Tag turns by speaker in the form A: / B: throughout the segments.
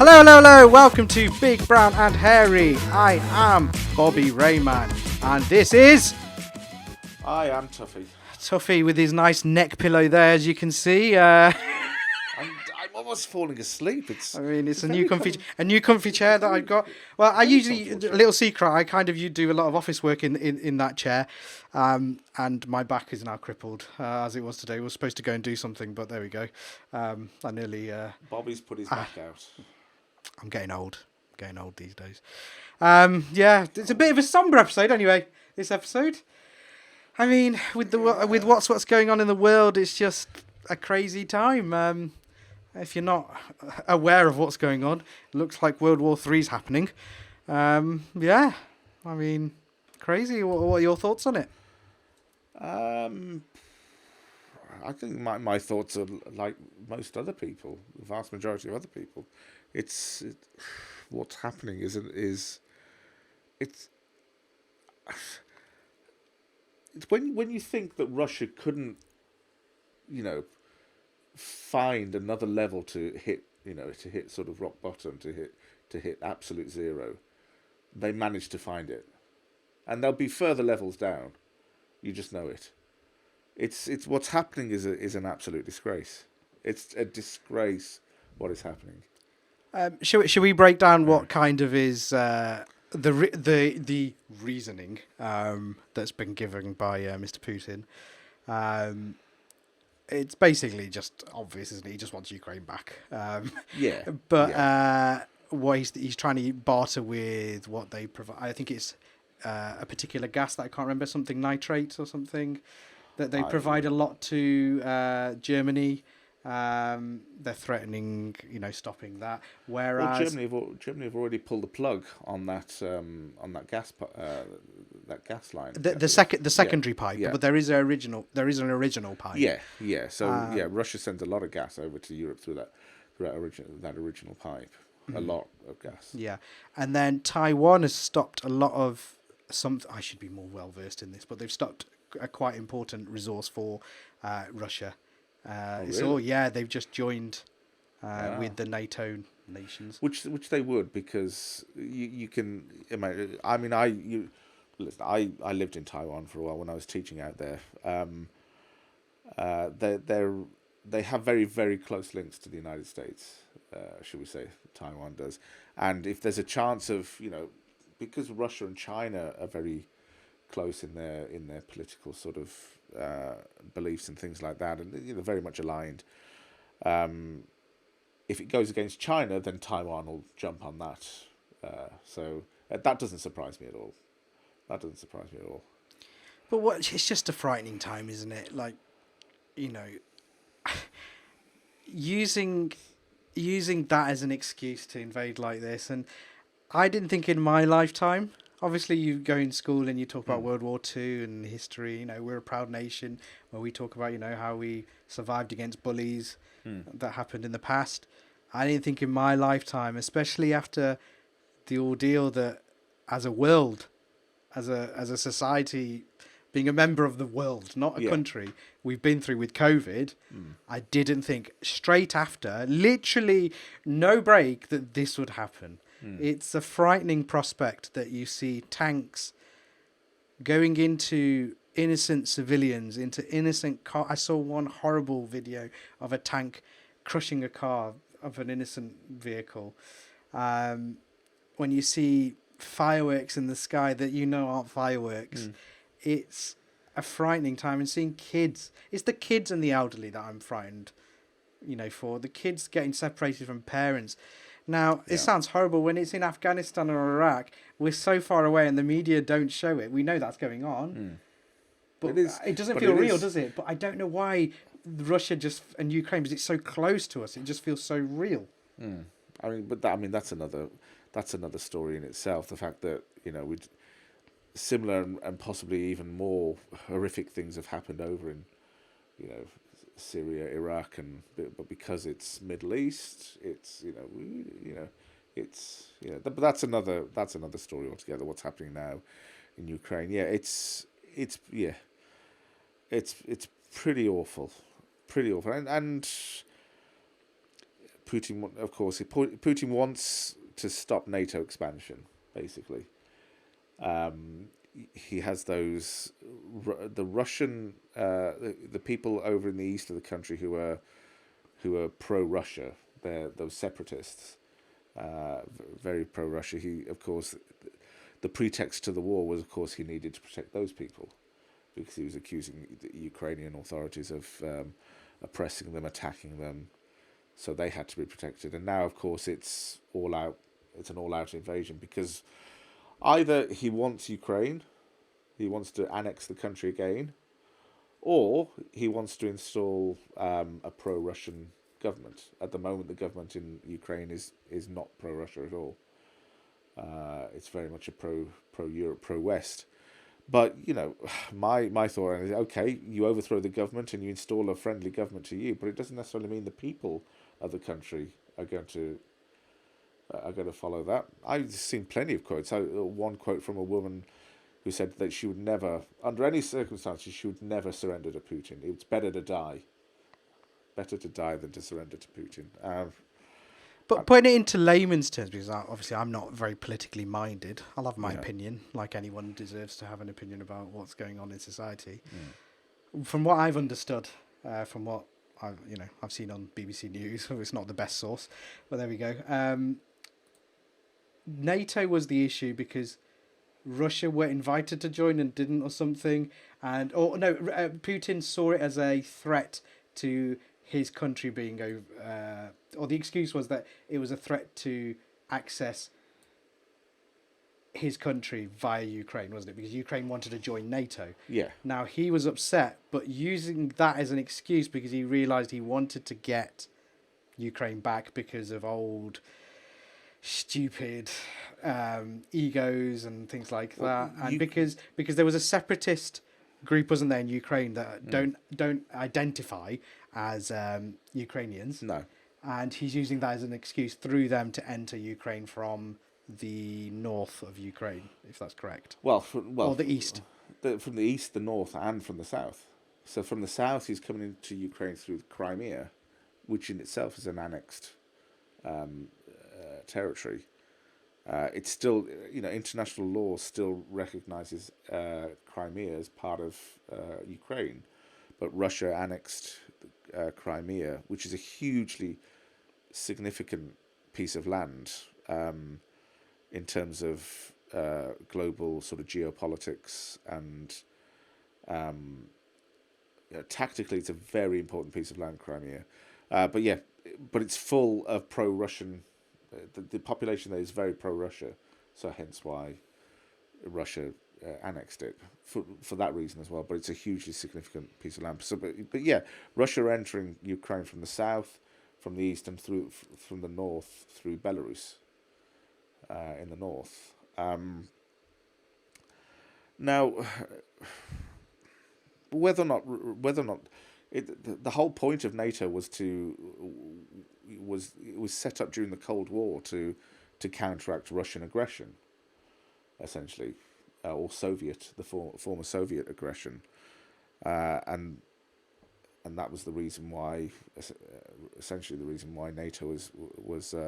A: Hello, hello, hello. Welcome to Big Brown and Hairy. I am Bobby Rayman, and this is
B: I am Tuffy.
A: Tuffy with his nice neck pillow there, as you can see.
B: I'm almost falling asleep.
A: It's a new comfy chair that I've got. Well, I usually, a little secret, I kind of do a lot of office work in that chair, and my back is now crippled, as it was today. I was supposed to go and do something, but there we go. I nearly...
B: Bobby's put his back out.
A: I'm getting old these days. Yeah, it's a bit of a somber episode anyway, this episode. I mean, with what's going on in the world, it's just a crazy time. If you're not aware of what's going on, it looks like World War III's happening. Yeah, I mean, crazy. What are your thoughts on it?
B: I think my thoughts are like most other people, the vast majority of other people. What's happening is when you think that Russia couldn't, find another level to hit sort of rock bottom, to hit absolute zero, they managed to find it, and there'll be further levels down. You just know it. It's what's happening is an absolute disgrace. It's a disgrace what is happening.
A: Should we break down what kind of is the reasoning that's been given by Mr. Putin? It's basically just obvious, isn't it? He just wants Ukraine back. What he's trying to barter with what they provide. I think it's a particular gas that I can't remember, something nitrates or something, that they provide a lot to Germany. They're threatening, stopping that. Whereas
B: Germany have already pulled the plug on that gas line.
A: The secondary pipe, but there is an original pipe.
B: Yeah. So Russia sends a lot of gas over to Europe through that original pipe. A lot of gas.
A: Yeah, and then Taiwan has stopped a lot of I should be more well versed in this, but they've stopped a quite important resource for Russia.
B: Really?
A: They've just joined with the NATO nations,
B: which they would, because you can imagine. I mean, I lived in Taiwan for a while when I was teaching out there. They have very, very close links to the United States, should we say? Taiwan does, and if there's a chance of because Russia and China are very close in their political sort of beliefs and things like that, and they're very much aligned. If it goes against China, then Taiwan will jump on that. So that doesn't surprise me at all.
A: But it's just a frightening time, isn't it? Like, using that as an excuse to invade like this, and I didn't think in my lifetime. Obviously, you go in school and you talk about World War II and history. We're a proud nation where we talk about, how we survived against bullies that happened in the past. I didn't think in my lifetime, especially after the ordeal that as a world, as a society, being a member of the world, not a country, we've been through with COVID, I didn't think straight after, literally no break, that this would happen. It's a frightening prospect that you see tanks going into innocent civilians, into innocent car. I saw one horrible video of a tank crushing a car of an innocent vehicle. When you see fireworks in the sky that aren't fireworks, it's a frightening time. And seeing kids, it's the kids and the elderly that I'm frightened, for. The kids getting separated from parents. Now, it sounds horrible when it's in Afghanistan or Iraq. We're so far away and the media don't show it. We know that's going on. But it doesn't feel real, does it? But I don't know why Russia and Ukraine, because it's so close to us, it just feels so real.
B: That's another story in itself. The fact that, similar and possibly even more horrific things have happened over in, Syria, Iraq, but because it's Middle East, but that's another story altogether. What's happening now in Ukraine? It's pretty awful, and Putin, of course, Putin wants to stop NATO expansion. Basically, he has the Russian, the people over in the east of the country who are pro-Russia. They're those separatists, very pro-Russia. He, of course, the pretext to the war was, of course, he needed to protect those people because he was accusing the Ukrainian authorities of oppressing them, attacking them. So they had to be protected. And now, of course, it's all out. It's an all-out invasion because either he wants Ukraine, he wants to annex the country again, or he wants to install a pro-Russian government. At the moment, the government in Ukraine is not pro-Russia at all. It's very much a pro-Europe, pro-West. But, you know, my thought is, okay, you overthrow the government and you install a friendly government to you, but it doesn't necessarily mean the people of the country are going to follow that. I've seen plenty of quotes. One quote from a woman who said that she would never, under any circumstances, she would never surrender to Putin. It's better to die. Better to die than to surrender to Putin.
A: But putting it into layman's terms, because obviously I'm not very politically minded, I'll have my opinion, like anyone deserves to have an opinion about what's going on in society. From what I've understood, from what I've seen on BBC News, it's not the best source, but there we go. NATO was the issue because Russia were invited to join and didn't, or something, Putin saw it as a threat to his country being over, or the excuse was that it was a threat to access his country via Ukraine, wasn't it? Because Ukraine wanted to join NATO.
B: Yeah.
A: Now he was upset, but using that as an excuse because he realised he wanted to get Ukraine back because of old stupid egos and things like that, and because there was a separatist group, wasn't there, in Ukraine that don't identify as Ukrainians.
B: No.
A: And he's using that as an excuse through them to enter Ukraine from the north of Ukraine, if that's correct.
B: Or
A: the east.
B: From the east, the north, and from the south. So from the south, he's coming into Ukraine through Crimea, which in itself is an annexed territory. It's still, international law still recognizes Crimea as part of Ukraine, but Russia annexed Crimea, which is a hugely significant piece of land in terms of global sort of geopolitics, and tactically it's a very important piece of land, Crimea. But it's full of pro-Russian. The population there is very pro-Russia, so hence why Russia annexed it for that reason as well. But it's a hugely significant piece of land. So, but yeah, Russia are entering Ukraine from the south, from the east, and from the north through Belarus. In the north. Now, whether or not the whole point of NATO was set up during the Cold War to counteract Russian aggression, essentially, or former Soviet aggression, and that was the reason why, essentially, the reason why NATO was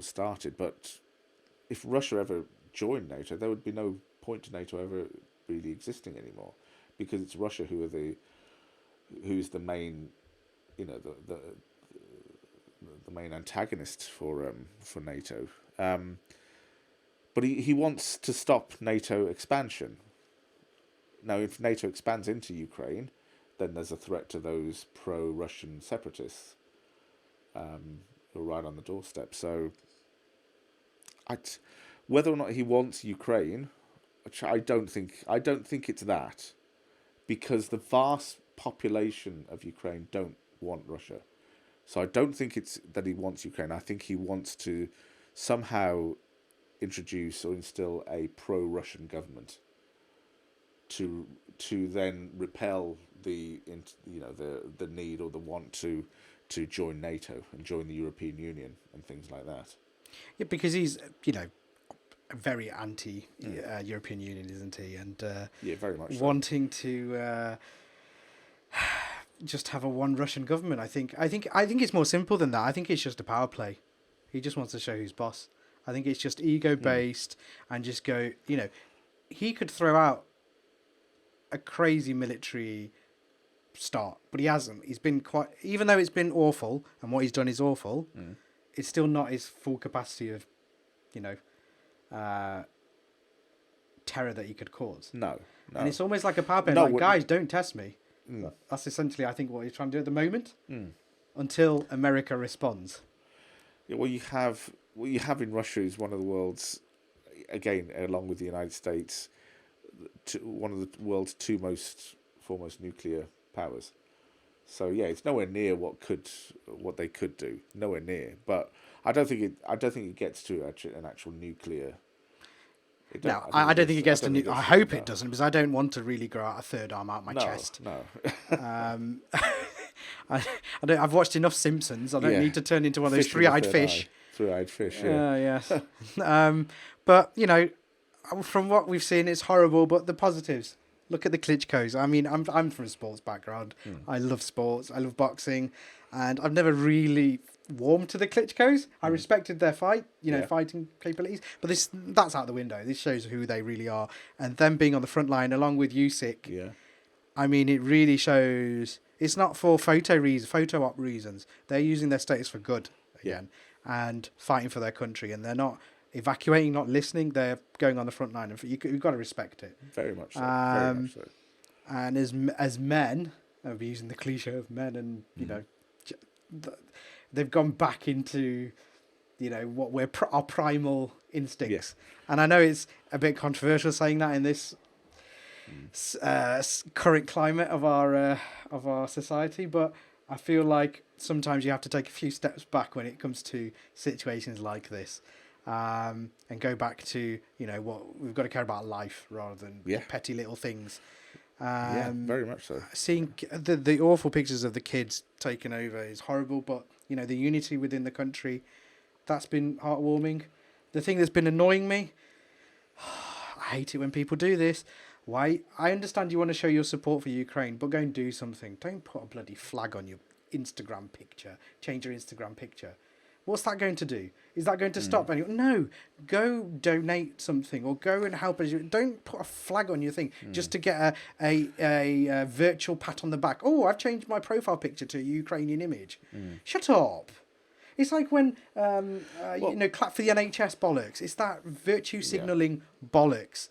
B: started. But if Russia ever joined NATO, there would be no point to NATO ever really existing anymore, because it's Russia who's the main, the main antagonist for NATO. But he wants to stop NATO expansion. Now, if NATO expands into Ukraine, then there's a threat to those pro-Russian separatists who are right on the doorstep. So, whether or not he wants Ukraine, which I don't think it's that, because the vast population of Ukraine don't want Russia. So I don't think it's that he wants Ukraine. I think he wants to somehow introduce or instill a pro-Russian government to then repel the need or the want to join NATO and join the European Union and things like that.
A: Yeah, because he's very anti European Union, isn't he? And
B: very much
A: wanting to just have a one Russian government. I think it's more simple than that. I think it's just a power play. He just wants to show who's boss. I think it's just ego based and just go. He could throw out a crazy military start, but he hasn't. He's been even though it's been awful and what he's done is awful. It's still not his full capacity of, terror that he could cause.
B: No.
A: And it's almost like a power play. Guys, don't test me. That's essentially, I think, what he's trying to do at the moment. Until America responds.
B: Yeah, what you have in Russia is one of the world's, again, along with the United States, one of the world's two foremost nuclear powers. So yeah, it's nowhere near what they could do. Nowhere near. But I don't think it gets to an actual nuclear.
A: No, I don't think it gets to. I hope it doesn't, because I don't want to really grow out a third arm out my chest.
B: No.
A: I've watched enough Simpsons. I don't need to turn into one of those three-eyed fish.
B: Three-eyed fish. Yeah.
A: Yes. But from what we've seen, it's horrible. But the positives. Look at the Klitschkos. I mean, I'm from a sports background. I love sports. I love boxing, and I've never really warmed to the Klitschkos. I respected their fighting capabilities, but that's out the window. This shows who they really are, and them being on the front line along with Usyk.
B: Yeah.
A: I mean, it really shows. It's not for photo op reasons. They're using their status for good again, and fighting for their country, and they're not evacuating, not listening. They're going on the front line, and you've got to respect it.
B: Very much so. Very much so.
A: And as men, I'll be using the cliche of men, and they've gone back into, what we're our primal instincts. And I know it's a bit controversial saying that in this current climate of our society, but I feel like sometimes you have to take a few steps back when it comes to situations like this. And go back to what we've got to care about life rather than petty little things.
B: Very much so.
A: Seeing the awful pictures of the kids taken over is horrible, but the unity within the country, that's been heartwarming. The thing that's been annoying me, I hate it when people do this. Why? I understand you want to show your support for Ukraine, but go and do something. Don't put a bloody flag on your Instagram picture. Change your Instagram picture. What's that going to do? Is that going to stop anyone? No. Go donate something or go and help us. Don't put a flag on your thing just to get a virtual pat on the back. Oh, I've changed my profile picture to a Ukrainian image. Shut up. It's like when, clap for the NHS bollocks. It's that virtue signalling bollocks.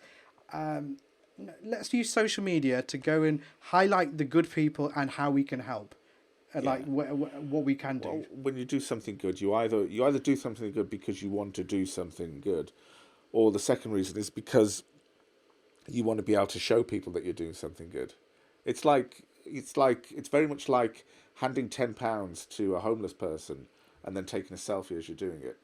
A: Let's use social media to go and highlight the good people and how we can help. Like what we can do.
B: Well, when you do something good, you either do something good because you want to do something good, or the second reason is because you want to be able to show people that you're doing something good. It's very much like handing £10 to a homeless person and then taking a selfie as you're doing it.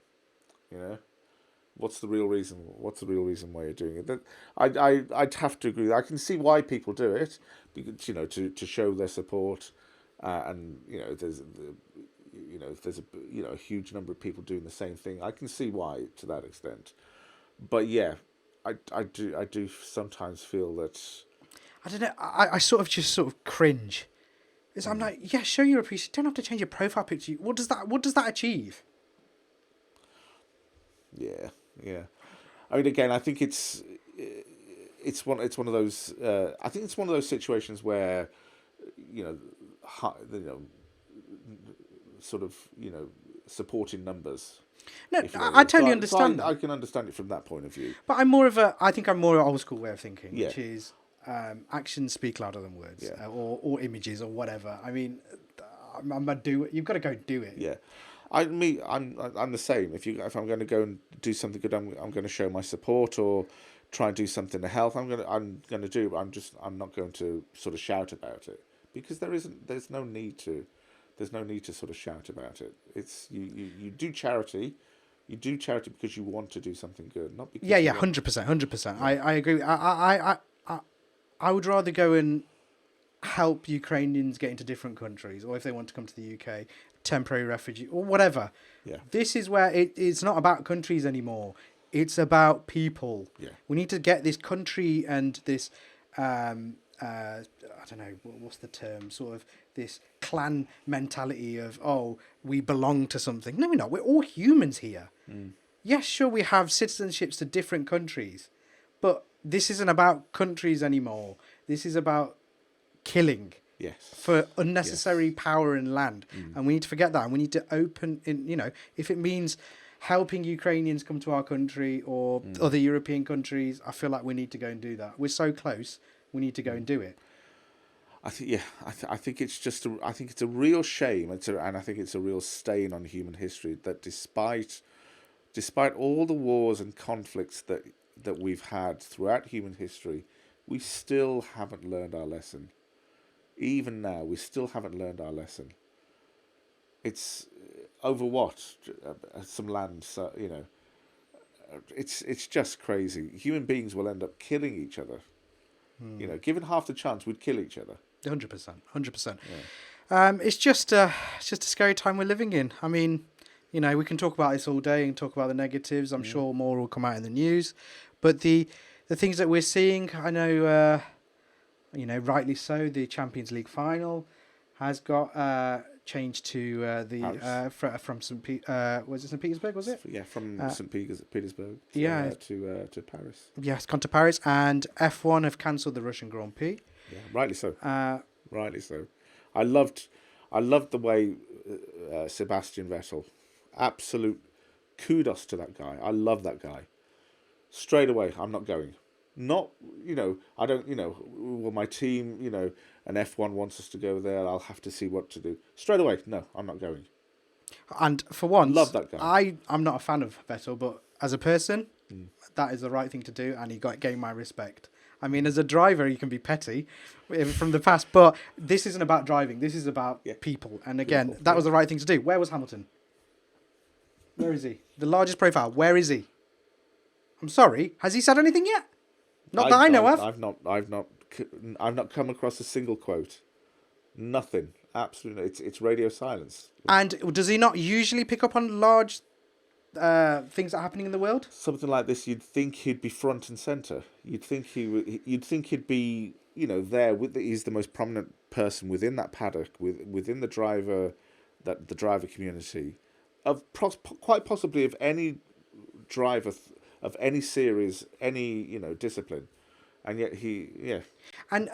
B: What's the real reason? What's the real reason why you're doing it? I'd have to agree. I can see why people do it, because to show their support. And if there's a huge number of people doing the same thing, I can see why to that extent. But I do sometimes feel that
A: I don't know. I sort of cringe. I'm like, show your appreciation. Don't have to change your profile picture. What does that achieve?
B: Yeah. I mean, again, I think it's one of those. I think it's one of those situations where supporting numbers.
A: No, I totally understand that.
B: I can understand it from that point of view.
A: But I think I'm more an old school way of thinking, which is actions speak louder than words, or images or whatever. I mean, I'm gonna do it. You've got to go do it.
B: Yeah, I'm the same. If I'm going to go and do something good, I'm going to show my support or try and do something to help. I'm going to do. I'm not going to sort of shout about it. Because there's no need to sort of shout about it. It's you do charity, because you want to do something good, not because
A: 100%. I agree. I would rather go and help Ukrainians get into different countries, or if they want to come to the UK, temporary refugee or whatever.
B: Yeah.
A: This is where it's not about countries anymore. It's about people.
B: Yeah.
A: We need to get this country and this. I don't know, what's the term, sort of this clan mentality of, oh, we belong to something. No, we're not. We're all humans here. Yes, sure, we have citizenships to different countries, but this isn't about countries anymore. This is about killing for unnecessary power and land. And we need to forget that. And we need to open, if it means helping Ukrainians come to our country or other European countries, I feel like we need to go and do that. We're so close. We need to go and do it.
B: I think it's just I think it's a real shame, and I think it's a real stain on human history that despite all the wars and conflicts that we've had throughout human history, we still haven't learned our lesson. Even now, we still haven't learned our lesson. It's over what? Some land, it's just crazy. Human beings will end up killing each other. Given half the chance, we'd kill each other.
A: 100%. It's just a scary time we're living in. I mean, we can talk about this all day and talk about the negatives. I'm sure more will come out in the news, but the things that we're seeing, I know, rightly so. The Champions League final has got changed to from St. was it St. Petersburg? Was it?
B: Yeah, from St. Petersburg. To Paris.
A: Yeah, it's gone to Paris, and F1 have cancelled the Russian Grand Prix.
B: Yeah, rightly so. Rightly so. I loved the way Sebastian Vettel. Absolute kudos to that guy. I love that guy. Straight away, I'm not going. Not, I don't, well, my team, and F1 wants us to go there. I'll have to see what to do. Straight away, no, I'm not going.
A: And for once,
B: love that guy.
A: I'm not a fan of Vettel, but as a person, that is the right thing to do, and he gained my respect. I mean, as a driver, you can be petty from the past, but this isn't about driving. This is about people. And again, that was the right thing to do. Where was Hamilton? Where is he? The largest profile. Where is he? I'm sorry. Has he said anything yet? Not that I know of.
B: I've not come across a single quote. Nothing. Absolutely. It's radio silence.
A: And does he not usually pick up on large things that are happening in the world?
B: Something like this, you'd think he'd be front and center. You'd think he'd be, there. He's the most prominent person within that paddock, within the driver community, quite possibly of any driver of any series, any discipline. And yet
A: and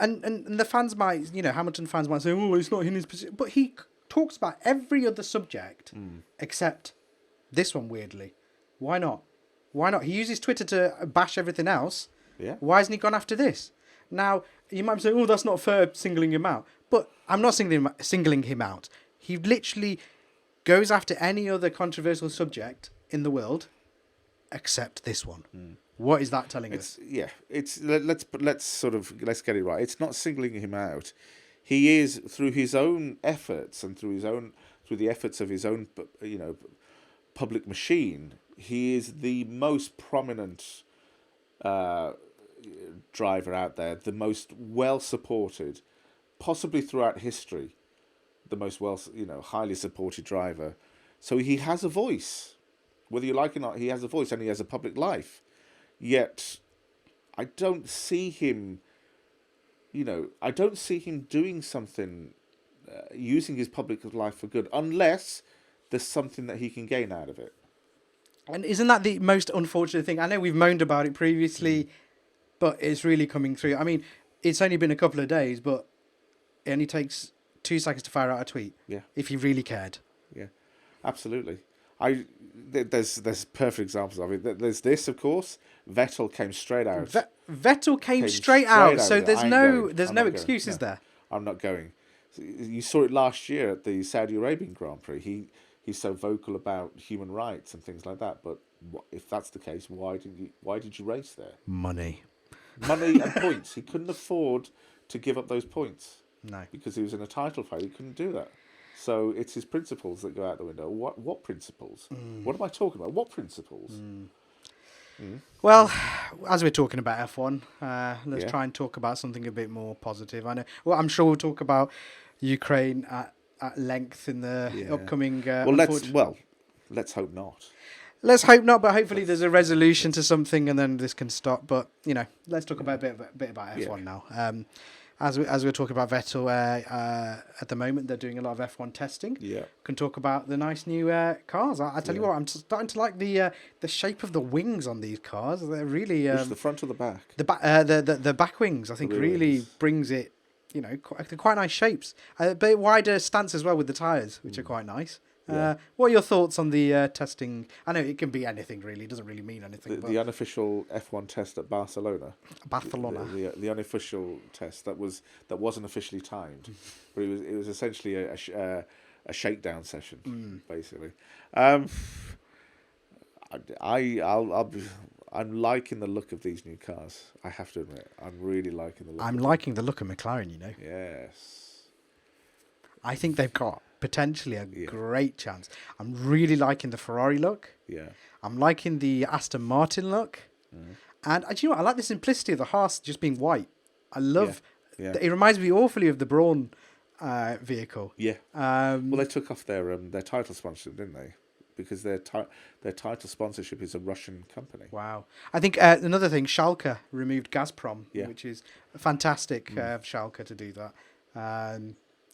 A: the fans might, Hamilton fans might say, oh, it's not in his position, but he talks about every other subject except this one. Weirdly, why not? He uses Twitter to bash everything else.
B: Yeah.
A: Why hasn't he gone after this? Now you might say, oh, that's not fair, singling him out. But I'm not singling him out. He literally goes after any other controversial subject in the world except this one. What is that telling us?
B: Yeah, let's get it right. It's not singling him out. He is, through his own efforts and through the efforts of his own public machine, he is the most prominent driver out there, the most well supported, possibly throughout history, the most highly supported driver. So he has a voice. Whether you like it or not, he has a voice and he has a public life. Yet, I don't see him, doing something, using his public life for good, unless there's something that he can gain out of it.
A: And isn't that the most unfortunate thing? I know we've moaned about it previously, but it's really coming through. I mean, it's only been a couple of days, but it only takes 2 seconds to fire out a tweet.
B: Yeah.
A: If you really cared.
B: Yeah, absolutely. There's perfect examples of it. There's this, of course. Vettel came straight out.
A: Vettel came straight out. So there's no excuses there.
B: I'm not going. You saw it last year at the Saudi Arabian Grand Prix. He's so vocal about human rights and things like that. But if that's the case, why did you race there?
A: Money
B: and points. He couldn't afford to give up those points.
A: No,
B: because he was in a title fight. He couldn't do that. So it's his principles that go out the window. What principles? What am I talking about? What principles?
A: Well, as we're talking about F1, let's try and talk about something a bit more positive. I know. Well, I'm sure we'll talk about Ukraine at length in the upcoming.
B: Let's hope not.
A: Let's hope not, but hopefully there's a resolution to something, and then this can stop. But let's talk about a bit about F1 now. as we're talking about Vettel, at the moment they're doing a lot of F1 testing.
B: Yeah.
A: We can talk about the nice new cars. I tell you what, I'm starting to like the shape of the wings on these cars. They're really
B: Which, the front or the back?
A: The back wings. I think really
B: wings.
A: brings it. Quite nice shapes. A bit wider stance as well with the tyres, which are quite nice.
B: Yeah.
A: What are your thoughts on the testing? I know it can be anything really. It doesn't really mean anything.
B: The unofficial F1 test at Barcelona.
A: Barcelona.
B: The unofficial test that wasn't officially timed, but it was essentially a shakedown session, basically. I'm liking the look of these new cars. I have to admit, I'm really liking the look.
A: I'm liking the look of McLaren.
B: Yes.
A: I think they've got potentially a great chance. I'm really liking the Ferrari look.
B: Yeah.
A: I'm liking the Aston Martin look. And do you know what? I like the simplicity of the Haas just being white. I love...
B: Yeah.
A: It reminds me awfully of the Brawn vehicle.
B: Yeah. Well, they took off their title sponsorship, didn't they? Because their title sponsorship is a Russian company.
A: Wow. I think another thing, Schalke removed Gazprom, which is fantastic of Schalke to do that.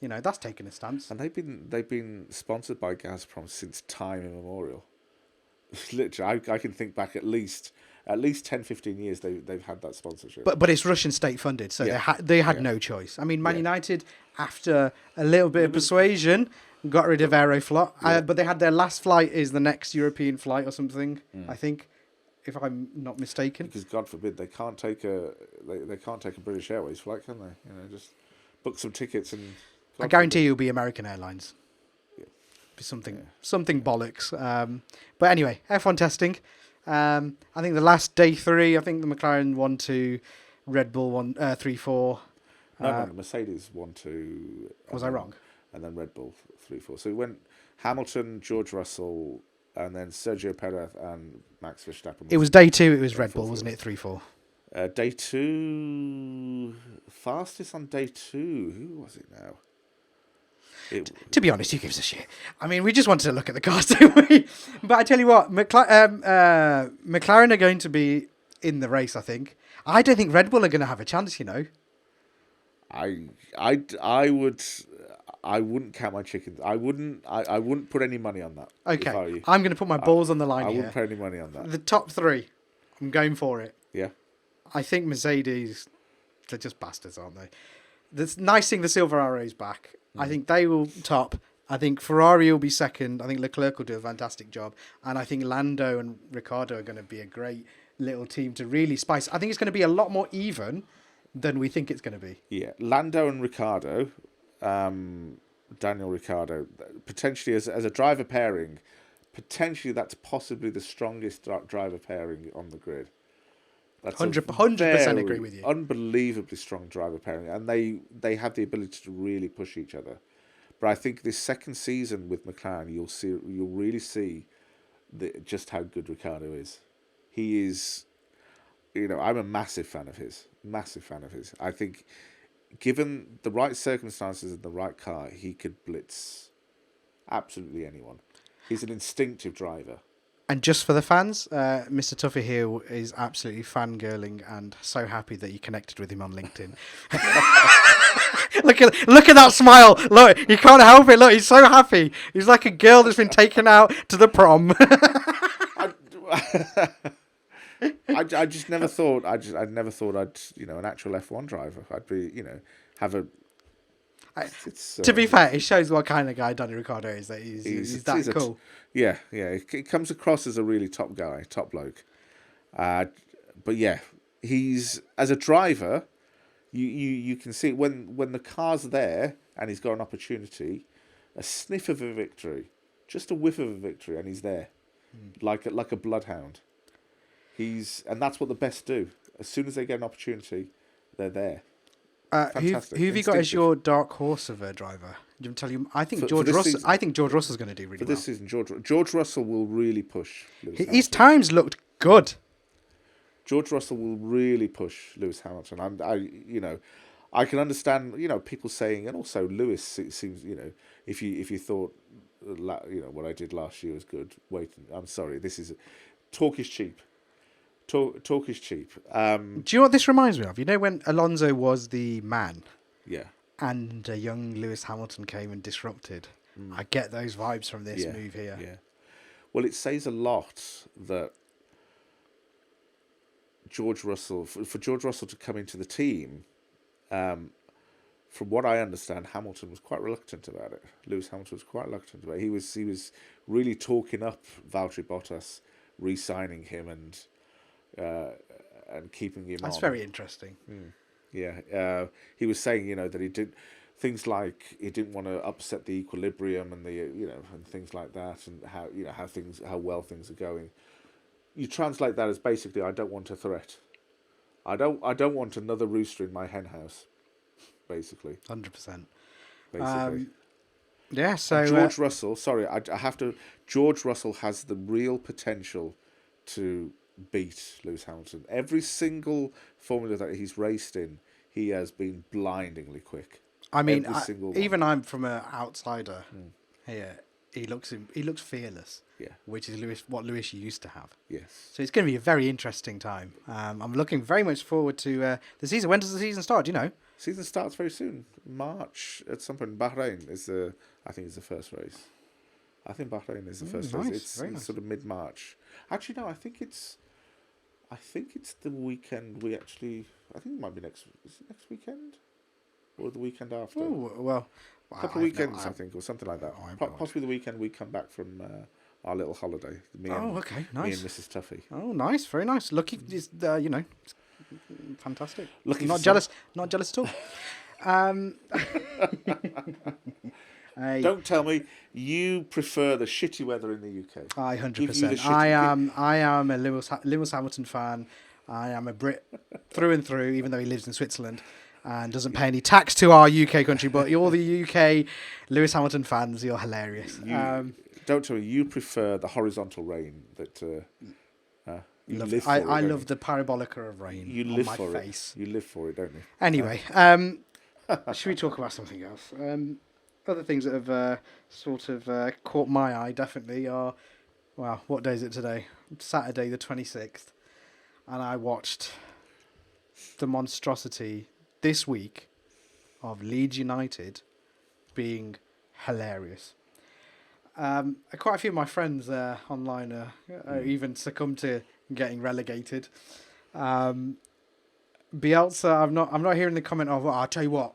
A: That's taken a stance.
B: And they've been sponsored by Gazprom since time immemorial. Literally, I can think back at least 10, 15 years they've had that sponsorship.
A: But it's Russian state funded, so they had no choice. I mean, Man United, after a little bit of persuasion, got rid of Aeroflot, but they had their last flight is the next European flight or something, I think, if I'm not mistaken.
B: Because God forbid they can't take a British Airways flight, can they? Just book some tickets and.
A: I guarantee you'll be American Airlines. Be something bollocks. But anyway, F1 testing. I think the last day 3, I think the McLaren 1-2, Red Bull 3-4.
B: No, Mercedes 1-2.
A: Was I wrong?
B: And then Red Bull 3-4. So it went Hamilton, George Russell, and then Sergio Perez and Max Verstappen.
A: It was day 2. It was Red Bull, wasn't it? 3-4.
B: Day 2, fastest on day 2. Who was it now?
A: To be honest, who gives a shit? I mean, we just wanted to look at the cars, didn't we? But I tell you what, McLaren are going to be in the race, I think. I don't think Red Bull are going to have a chance,
B: I wouldn't count my chickens. I wouldn't put any money on that.
A: Okay, I'm going to put my balls on the line here.
B: I wouldn't put any money on that.
A: The top 3, I'm going for it.
B: Yeah.
A: I think Mercedes, they're just bastards, aren't they? The nice thing, the Silver Arrow's back. I think they will top. I think Ferrari will be second. I think Leclerc will do a fantastic job. And I think Lando and Ricciardo are going to be a great little team to really spice. I think it's going to be a lot more even than we think it's going to be.
B: Yeah, Lando and Ricciardo, Daniel Ricciardo, potentially as a driver pairing, potentially that's possibly the strongest driver pairing on the grid. That's
A: 100% agree with you.
B: Unbelievably strong driver pairing, and they have the ability to really push each other. But I think this second season with McLaren, you'll really see just how good Ricciardo is. He is, I'm a massive fan of his. I think, given the right circumstances and the right car, he could blitz absolutely anyone. He's an instinctive driver.
A: And just for the fans, Mr. Tuffy here is absolutely fangirling and so happy that you connected with him on LinkedIn. Look at that smile. Look, you can't help it. Look, he's so happy. He's like a girl that's been taken out to the prom.
B: I just never thought I never thought I'd an actual F1 driver. I'd be have a.
A: To be fair, it shows what kind of guy Danny Ricciardo is. That he's that cool.
B: Yeah. It comes across as a really top guy, top bloke. But yeah, he's as a driver, you can see when the car's there and he's got an opportunity, a sniff of a victory, just a whiff of a victory, and he's there, like a bloodhound. And that's what the best do. As soon as they get an opportunity, they're there.
A: Who have you got as your dark horse of a driver? I think George Russell. I think George Russell's going to do really well.
B: For this season, George Russell will really push.
A: His times looked good.
B: George Russell will really push Lewis Hamilton. I can understand people saying, and also Lewis. It seems if you thought what I did last year was good. Wait, I'm sorry. Talk is cheap. Talk is cheap.
A: Do you know what this reminds me of? You know when Alonso was the man
B: Yeah.
A: and a young Lewis Hamilton came and disrupted? I get those vibes from this
B: Yeah,
A: move here.
B: Yeah. Well, it says a lot that George Russell, for George Russell to come into the team, from what I understand, Hamilton was quite reluctant about it. Lewis Hamilton was quite reluctant about it. He was really talking up Valtteri Bottas, re-signing him and keeping him on.
A: That's very interesting.
B: Yeah, he was saying, that he did things like he didn't want to upset the equilibrium and and things like that, and how well things are going. You translate that as basically, I don't want a threat. I don't want another rooster in my hen house. Basically,
A: 100%.
B: Basically.
A: Yeah. So
B: And George Russell, sorry, I have to. George Russell has the real potential to beat Lewis Hamilton. Every single formula that he's raced in, he has been blindingly quick.
A: I mean,
B: Every single one.
A: even I'm from an outsider here. He looks fearless.
B: Yeah.
A: Which is what Lewis used to have.
B: Yes.
A: So it's going to be a very interesting time. I'm looking very much forward to the season. When does the season start? Do you know?
B: Season starts very soon. March at some point. Bahrain is the first race. I think Bahrain is the first race. It's
A: nice.
B: sort of mid-March. Actually, no. I think it's the weekend. I think it might be next weekend, or the weekend after.
A: Oh well,
B: A couple of weekends, I think, or something like that. Possibly the weekend we come back from our little holiday.
A: Okay, nice.
B: Me and Mrs. Tuffy.
A: Oh, nice, very nice. Lucky, is fantastic.
B: Lucky
A: Not
B: for
A: jealous, not jealous at all.
B: Don't tell me you prefer the shitty weather in the UK.
A: 100%. I am a Lewis Hamilton fan. I am a Brit through and through, even though he lives in Switzerland and doesn't pay any tax to our UK country. But you're the UK Lewis Hamilton fans. You're hilarious.
B: Don't tell me you prefer the horizontal rain that you live for.
A: I love the parabolica of rain
B: you
A: on
B: live
A: my
B: for
A: face.
B: It. You live for it, don't you?
A: Anyway, should we talk about something else? Other things that have sort of caught my eye definitely are, well, what day is it today? Saturday the 26th. And I watched the monstrosity this week of Leeds United being hilarious. Quite a few of my friends online even succumbed to getting relegated. Bielsa, I'm not hearing the comment of, I'll tell you what,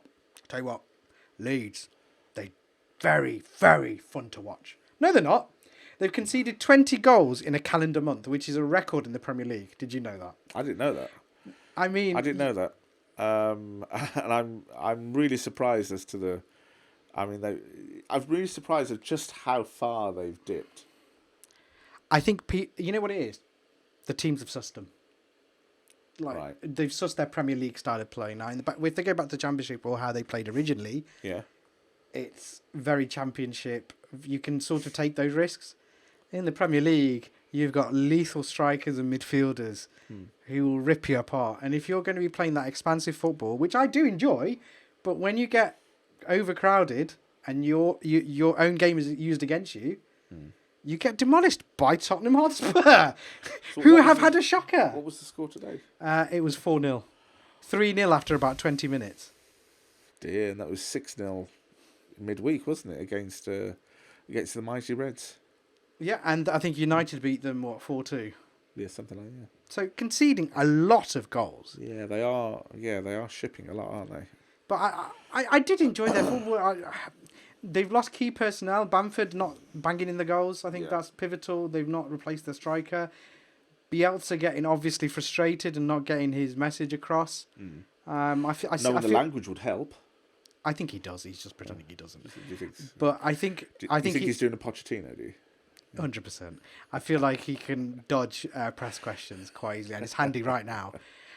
A: Leeds, they very, very fun to watch. No, they're not. They've conceded 20 goals in a calendar month, which is a record in the Premier League. Did you know that?
B: I didn't know that.
A: I mean,
B: I didn't know that. And I'm really surprised as to the. I'm really surprised at just how far they've dipped.
A: I think you know what it is. The teams have sussed them.
B: Right.
A: They've sussed their Premier League style of play now. If they go back to the Championship or how they played originally, it's very Championship. You can sort of take those risks. In the Premier League, you've got lethal strikers and midfielders who will rip you apart. And if you're going to be playing that expansive football, which I do enjoy, but when you get overcrowded and your own game is used against you, you get demolished by Tottenham Hotspur, who have had a shocker.
B: What was the score today?
A: It was 4-0. 3-0 after about 20 minutes.
B: Dear, and that was 6-0 midweek, wasn't it, against the mighty Reds?
A: Yeah, and I think United beat them, 4-2?
B: Yeah, something like that.
A: So conceding a lot of goals.
B: Yeah, they are. Yeah, they are shipping a lot, aren't they?
A: But I did enjoy their football. They've lost key personnel. Bamford not banging in the goals. I think that's pivotal. They've not replaced the striker. Bielsa getting obviously frustrated and not getting his message across.
B: The language would help.
A: I think he does. He's just pretending he doesn't.
B: Do you think?
A: But I think
B: he's doing a Pochettino. Do you?
A: 100%. I feel like he can dodge press questions quite easily, and it's handy right now.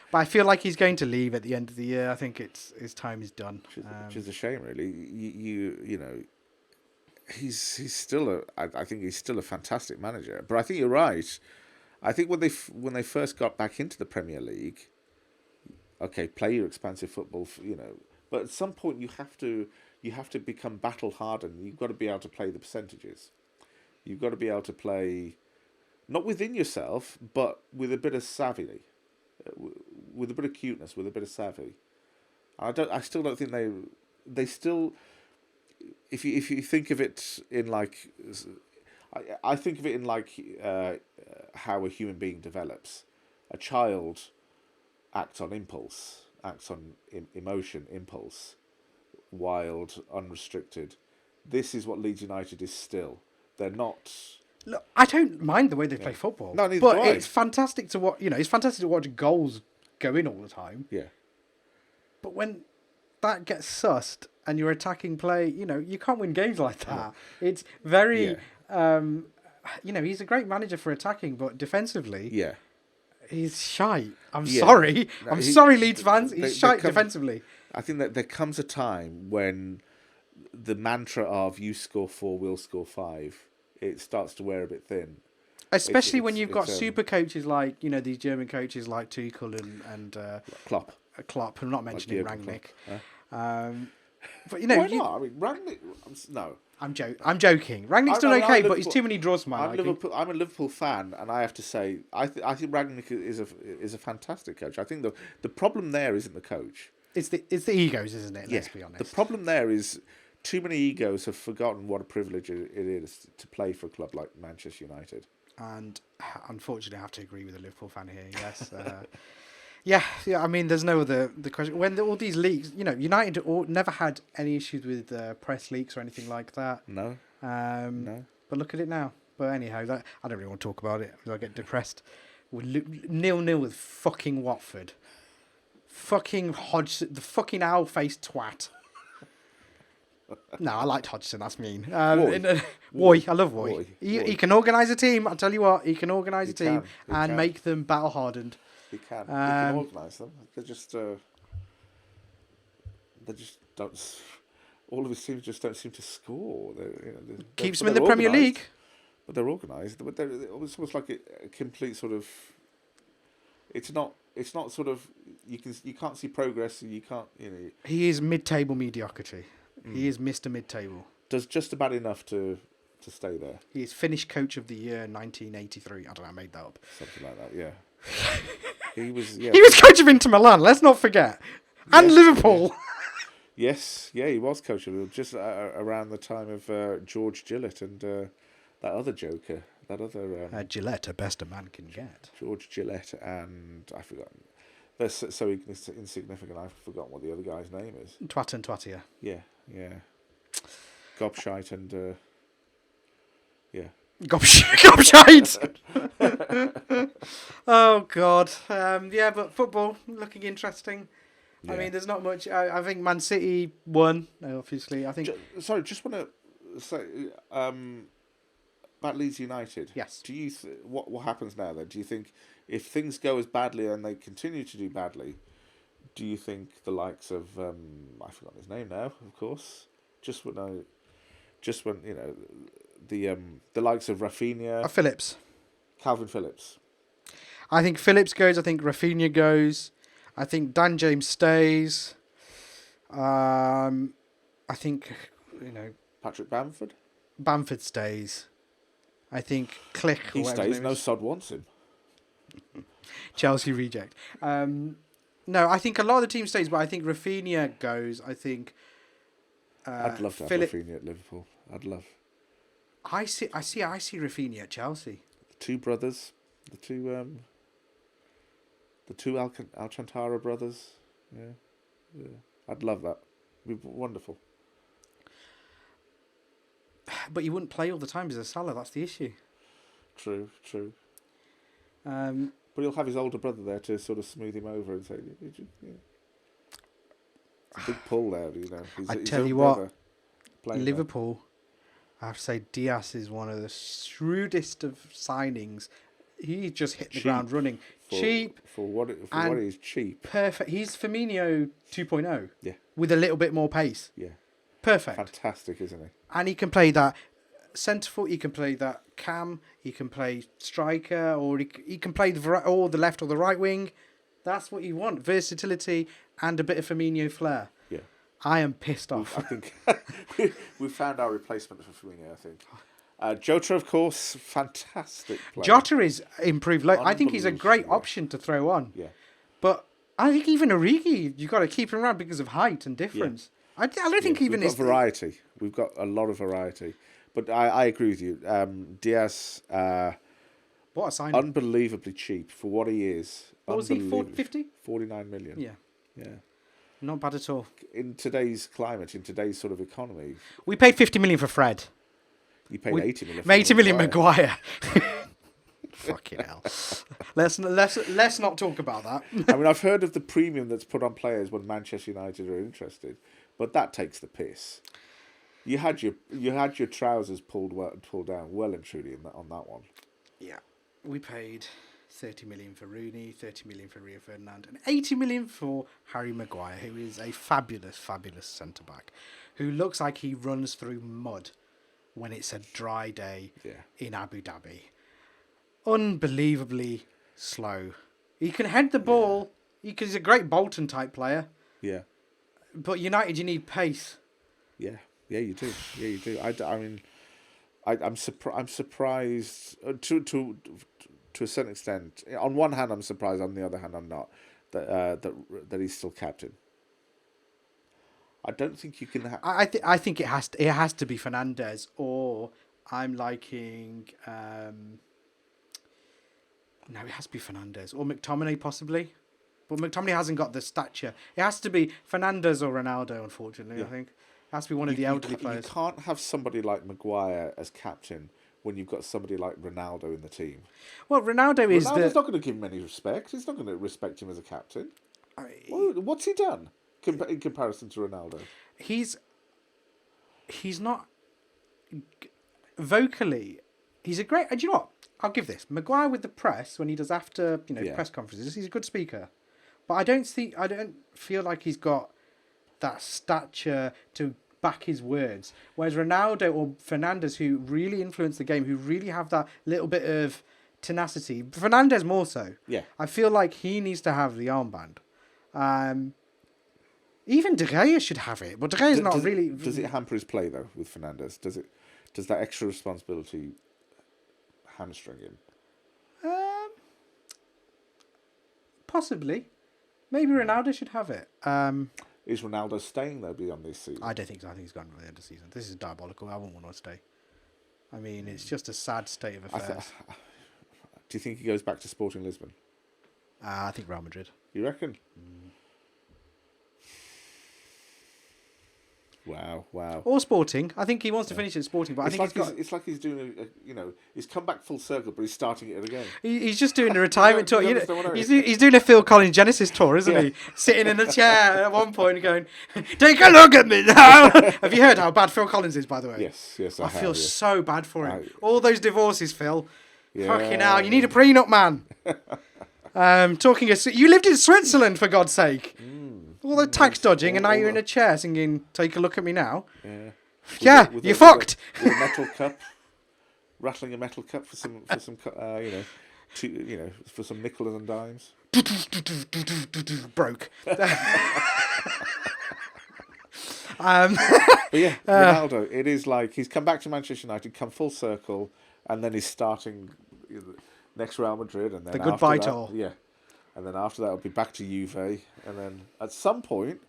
A: But I feel like he's going to leave at the end of the year. I think his time is done.
B: Which is a shame, really. You know, he's still I think he's still a fantastic manager. But I think you're right. I think when they first got back into the Premier League, okay, play your expansive football, but at some point you have to become battle hardened. You've got to be able to play the percentages. You've got to be able to play not within yourself, but with a bit of savvy, with a bit of cuteness, with a bit of savvy. I still don't think they still. If you think of it in like, I think of it in like how a human being develops. A child acts on impulse, acts on emotion, impulse, wild, unrestricted. This is what Leeds United is still. They're not.
A: Look, I don't mind the way they play football.
B: No, neither
A: but
B: do I.
A: it's fantastic to watch. It's fantastic to watch goals go in all the time.
B: Yeah.
A: But when that gets sussed and your attacking play, you can't win games like that. It's very, he's a great manager for attacking, but defensively, he's shy. I'm sorry.
B: No,
A: I'm sorry, Leeds fans. He's shy defensively.
B: I think that there comes a time when the mantra of "you score 4, we'll score 5," it starts to wear a bit thin.
A: Especially when you've got super coaches like, these German coaches like Tuchel and
B: Klopp.
A: Klopp, I'm not mentioning Rangnick. But
B: why not? I mean, Rangnick. No,
A: I'm joking. Rangnick's done okay, but he's too many draws for my liking.
B: I'm a Liverpool fan, and I have to say, I think Rangnick is a fantastic coach. I think the problem there isn't the coach.
A: It's the egos, isn't it? Let's be honest.
B: The problem there is too many egos have forgotten what a privilege it is to play for a club like Manchester United.
A: And unfortunately, I have to agree with the Liverpool fan here. Yes. Yeah. I mean, there's no other question. When all these leaks, United never had any issues with press leaks or anything like that.
B: No.
A: No. But look at it now. But anyhow, I don't really want to talk about it. I get depressed. 0-0 with fucking Watford. Fucking Hodgson, the fucking owl-faced twat. No, I liked Hodgson. That's mean. Woy. I love Woy. He can organise a team. I'll tell you what. He can organise a team and make them battle-hardened.
B: He can. He can organise them. They just don't. All of his teams just don't seem to score.
A: Keeps them in the Premier League.
B: But they're organised. But it's almost like a complete sort of. It's not sort of. You can't see progress. You can't.
A: He is mid-table mediocrity. He is Mr. Mid-table.
B: Does just about enough to stay there.
A: He is Finnish Coach of the Year 1983. I don't know. I made that up.
B: Something like that. Yeah. He was. Yeah.
A: He was coach of Inter Milan. Let's not forget. And Liverpool.
B: Yes. Yeah. He was coach of Liverpool just around the time of George Gillett and that other joker. That other.
A: Gillette, the best a man can get.
B: George Gillett and I forgot. They're so insignificant. I've forgotten what the other guy's name is.
A: Twat and Twatia.
B: Yeah. Gobshite and
A: Gobshite. Oh God. But football looking interesting. Yeah. I mean, there's not much. I think Man City won. Obviously, I think.
B: Just want to say about Leeds United.
A: Yes.
B: Do you what happens now then? Do you think if things go as badly and they continue to do badly, do you think the likes of I forgot his name now, of course. Just when the likes of Rafinha,
A: Phillips,
B: Calvin Phillips.
A: I think Phillips goes. I think Rafinha goes. I think Dan James stays. I think
B: Patrick Bamford.
A: Bamford stays. I think Click.
B: He stays. No sod wants him.
A: Chelsea reject. No, I think a lot of the team stays, but I think Rafinha goes. I think.
B: I'd love to have Rafinha at Liverpool. I'd love.
A: I see Rafinha at Chelsea.
B: The two brothers, the two Alcantara brothers. Yeah. I'd love that. It'd be wonderful.
A: But you wouldn't play all the time as a Salah. That's the issue.
B: True. But he'll have his older brother there to sort of smooth him over and say, It's a big pull there,
A: I tell you what, Liverpool, I have to say, Diaz is one of the shrewdest of signings. He just hit the ground running. Cheap.
B: For what it is, cheap.
A: Perfect. He's Firmino 2.0.
B: Yeah.
A: With a little bit more pace.
B: Yeah.
A: Perfect.
B: Fantastic, isn't he?
A: And he can play that centre foot, he can play that cam, he can play striker, or he can play the left or the right wing. That's what you want. Versatility and a bit of Firmino flair.
B: Yeah.
A: I am pissed off.
B: I think we found our replacement for Firmino, I think. Jota, of course, fantastic player.
A: Jota is improved. I think he's a great option to throw on.
B: Yeah.
A: But I think even Origi, you've got to keep him around because of height and difference. Yeah. I don't think even
B: we've got variety. We've got a lot of variety. But I agree with you. Diaz,
A: what a signing.
B: Unbelievably cheap for what he is.
A: What was he, 50?
B: 49 million.
A: Yeah.
B: Yeah.
A: Not bad at all.
B: In today's climate, in today's sort of economy.
A: We paid 50 million for Fred.
B: You paid 80 million for
A: 80 million Maguire. Fucking hell. Let's not talk about that.
B: I mean, I've heard of the premium that's put on players when Manchester United are interested, but that takes the piss. You had your trousers pulled down well and truly on that one.
A: Yeah, we paid 30 million for Rooney, 30 million for Rio Ferdinand, and 80 million for Harry Maguire, who is a fabulous, fabulous centre back, who looks like he runs through mud when it's a dry day in Abu Dhabi. Unbelievably slow. He can head the ball. He's a great Bolton type player.
B: Yeah.
A: But United, you need pace.
B: Yeah. Yeah, you do. Yeah, you do. I mean, I'm surprised to a certain extent. On one hand, I'm surprised. On the other hand, I'm not that he's still captain. I don't think you can.
A: I think it has to be Fernandes, or I'm liking. No, it has to be Fernandes or McTominay possibly, but McTominay hasn't got the stature. It has to be Fernandes or Ronaldo. Unfortunately, I think it has to be one of the elderly players.
B: You can't have somebody like Maguire as captain when you've got somebody like Ronaldo in the team.
A: Well, Ronaldo's not
B: going to give him any respect. He's not going to respect him as a captain. What's he done in comparison to Ronaldo?
A: He's not vocally. He's a great. Do you know what? I'll give this. Maguire with the press when he does after press conferences. He's a good speaker, but I don't feel like he's got that stature to back his words. Whereas Ronaldo or Fernandes, who really influence the game, who really have that little bit of tenacity. Fernandes more so.
B: Yeah.
A: I feel like he needs to have the armband. Even De Gea should have it, but De Gea's not really.
B: Does it hamper his play though with Fernandes? Does that extra responsibility hamstring him?
A: Possibly. Maybe Ronaldo should have it.
B: Is Ronaldo staying though beyond this season?
A: I don't think so. I think he's gone by the end of the season. This is diabolical. I wouldn't want to stay. I mean, it's just a sad state of affairs.
B: Do you think he goes back to Sporting Lisbon?
A: I think Real Madrid.
B: You reckon? Wow.
A: Or Sporting. I think he wants to finish at Sporting, but
B: it's like he's doing he's come back full circle, but he's starting it again.
A: He's just doing a retirement tour. He's doing a Phil Collins Genesis tour, isn't he? Sitting in a chair at one point going, "Take a look at me now." Have you heard how bad Phil Collins is, by the way?
B: Yes. I
A: feel so bad for him. All those divorces, Phil. Fucking hell, you need a prenup, man. You lived in Switzerland, for God's sake. All the tax dodging, and now you're in a chair singing "Take a Look at Me Now." Yeah, you're fucked.
B: With a metal cup, rattling a metal cup for some for some nickels and dimes.
A: Broke.
B: But yeah, Ronaldo. It is like he's come back to Manchester United, come full circle, and then he's starting next Real Madrid, and then
A: the goodbye tour.
B: Yeah. And then after that, he'll be back to Juve. And then at some point,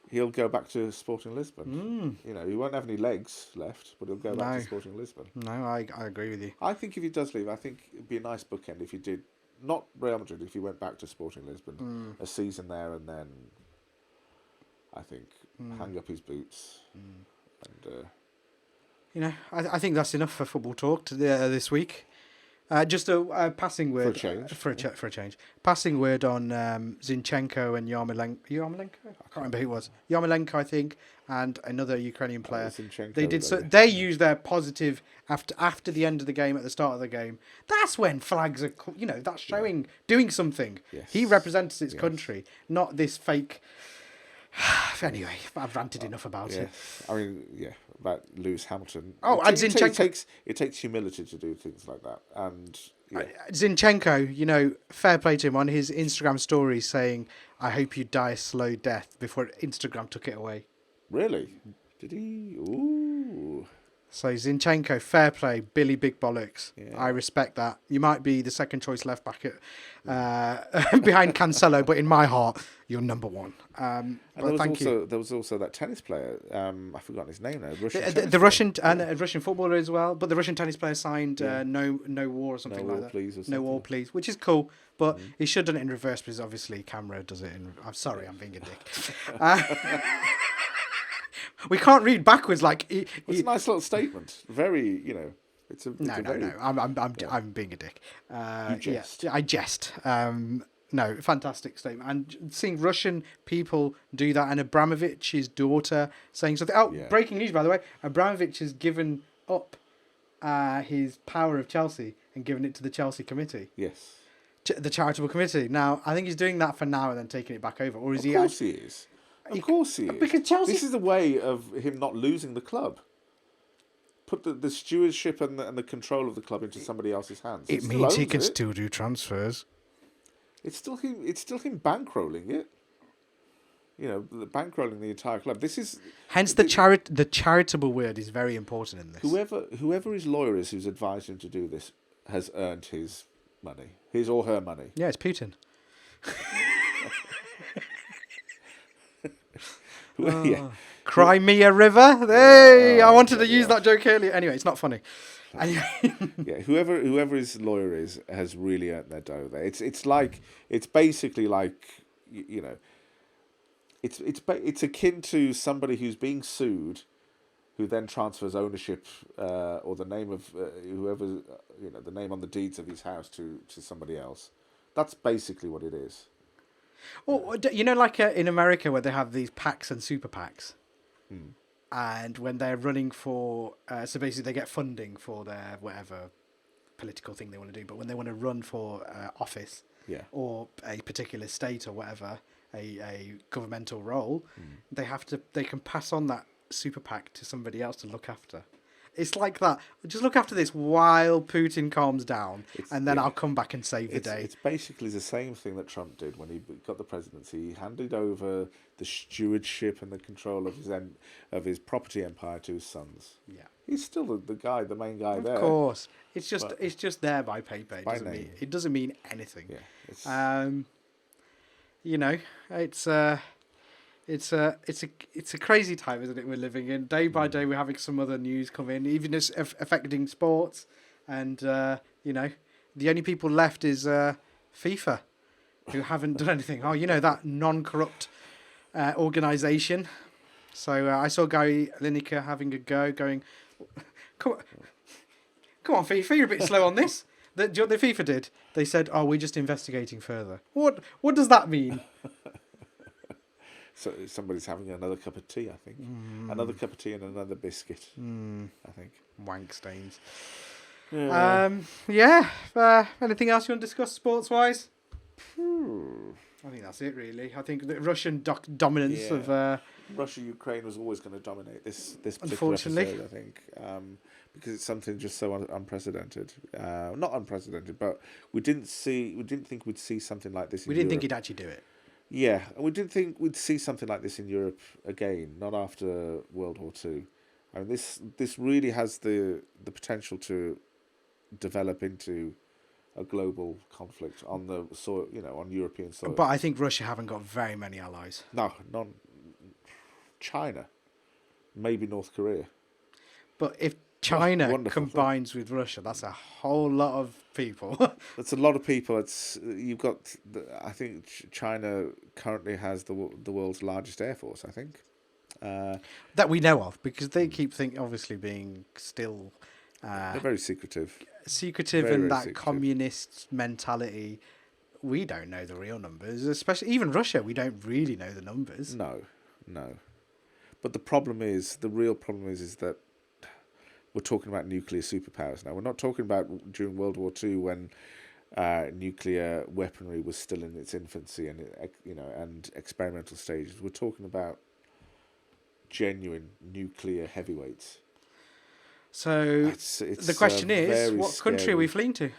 B: he'll go back to Sporting Lisbon. He won't have any legs left, but he'll go back to Sporting Lisbon.
A: No, I agree with you.
B: I think if he does leave, I think it'd be a nice bookend if he did, not Real Madrid, if he went back to Sporting Lisbon, a season there, and then I think hang up his boots. And
A: I think that's enough for football talk this week. Just a passing word for a change. Passing word on Zinchenko and Yarmolenko. I can't remember who it was. Yarmolenko, I think, and another Ukrainian player. They used their positive after the end of the game, at the start of the game. That's when flags are. That's showing doing something.
B: Yes.
A: He represents his country, not this fake. Anyway, I've ranted enough about it.
B: I mean, about Lewis Hamilton.
A: And Zinchenko.
B: It takes humility to do things like that. And
A: Zinchenko, fair play to him on his Instagram story saying, "I hope you die a slow death," before Instagram took it away.
B: Really? Did he? Ooh.
A: So Zinchenko, fair play, Billy Big Bollocks.
B: Yeah.
A: I respect that. You might be the second choice left back at behind Cancelo, but in my heart, you're number one.
B: And
A: But thank you.
B: there was also that tennis player. I've forgotten his name now.
A: The Russian and a Russian footballer as well. But the Russian tennis player signed no war or something like that.
B: Please, or
A: No
B: something.
A: war, please, which is cool. But he should have done it in reverse because obviously camera does it in. I'm sorry, I'm being a dick. We can't read babackwards like.
B: It's a nice little statement. Very, it's a
A: No. I'm being a dick.
B: You jest.
A: Yeah, I jest. No, fantastic statement. And seeing Russian people do that, and Abramovich's daughter saying something. Oh,
B: Yeah.
A: breaking news, by the way. Abramovich has given up his power of Chelsea and given it to the Chelsea committee,
B: Yes.
A: the charitable committee. Now, I think he's doing that for now and then taking it back over. Or is
B: Of
A: he?
B: course he is. Of course he is.
A: Because Chelsea.
B: This is a way of him not losing the club. Put the stewardship and the control of the club into somebody else's hands.
A: It
B: still
A: means he
B: owns
A: can
B: it.
A: still do transfers.
B: It's still him. It's still him bankrolling it. Bankrolling the entire club. This is
A: Hence, the charitable word is very important in this.
B: whoever his lawyer is who's advised him to do this has earned his money, his or her money.
A: Yeah, it's Putin.
B: Yeah.
A: Crimea River. Hey, I wanted to use that joke earlier. Anyway, it's not funny. Anyway.
B: Yeah, whoever his lawyer is has really earned their dough there. It's basically like it's akin to somebody who's being sued, who then transfers ownership or the name of whoever the name on the deeds of his house to somebody else. That's basically what it is.
A: Well, like in America where they have these PACs and super PACs, and when they're running for, so basically they get funding for their whatever political thing they want to do, but when they want to run for office, or a particular state or whatever, a governmental role, they can pass on that super PAC to somebody else to look after. It's like that. Just look after this while Putin calms down, and then I'll come back and save the day.
B: It's basically the same thing that Trump did when he got the presidency. He handed over the stewardship and the control of his property empire to his sons.
A: Yeah,
B: he's still the main guy there.
A: Of course, it's just there by paper. It doesn't mean anything.
B: Yeah,
A: it's a crazy time, isn't it? We're living in. Day by day, we're having some other news come in, even as affecting sports. And the only people left is FIFA, who haven't done anything. Oh, that non-corrupt organisation. So I saw Gary Lineker having a go, going, "Come on, FIFA, you're a bit slow on this." Do you know what the FIFA did? They said, "Oh, we're just investigating further." What does that mean?
B: So somebody's having another cup of tea, I think. Another cup of tea and another biscuit, I think.
A: Wank stains.
B: Yeah.
A: Anything else you want to discuss sports-wise? I think that's it, really. I think the Russian dominance of...
B: Russia-Ukraine was always going to dominate this particular
A: Unfortunately.
B: episode, I think. Because it's something just so unprecedented. Not unprecedented, but we didn't think we'd see something like this in
A: We didn't think
B: Europe.
A: he'd actually do it.
B: Yeah, and we didn't think we'd see something like this in Europe again, not after World War II. I mean, this really has the potential to develop into a global conflict on the soil, on European soil.
A: But I think Russia haven't got very many allies.
B: No, none. China, maybe North Korea.
A: But if China
B: Wonderful.
A: combines with Russia, that's a whole lot of people.
B: That's a lot of people. I think China currently has the world's largest air force. I think
A: That we know of, because they keep obviously being still
B: they're very secretive.
A: Very, and that
B: secretive.
A: communist mentality. We don't know the real numbers, especially even Russia. We don't really know the numbers.
B: No. But the real problem is that we're talking about nuclear superpowers now. We're not talking about during World War II when nuclear weaponry was still in its infancy and experimental stages. We're talking about genuine nuclear heavyweights.
A: So the question is, what country are we fleeing to?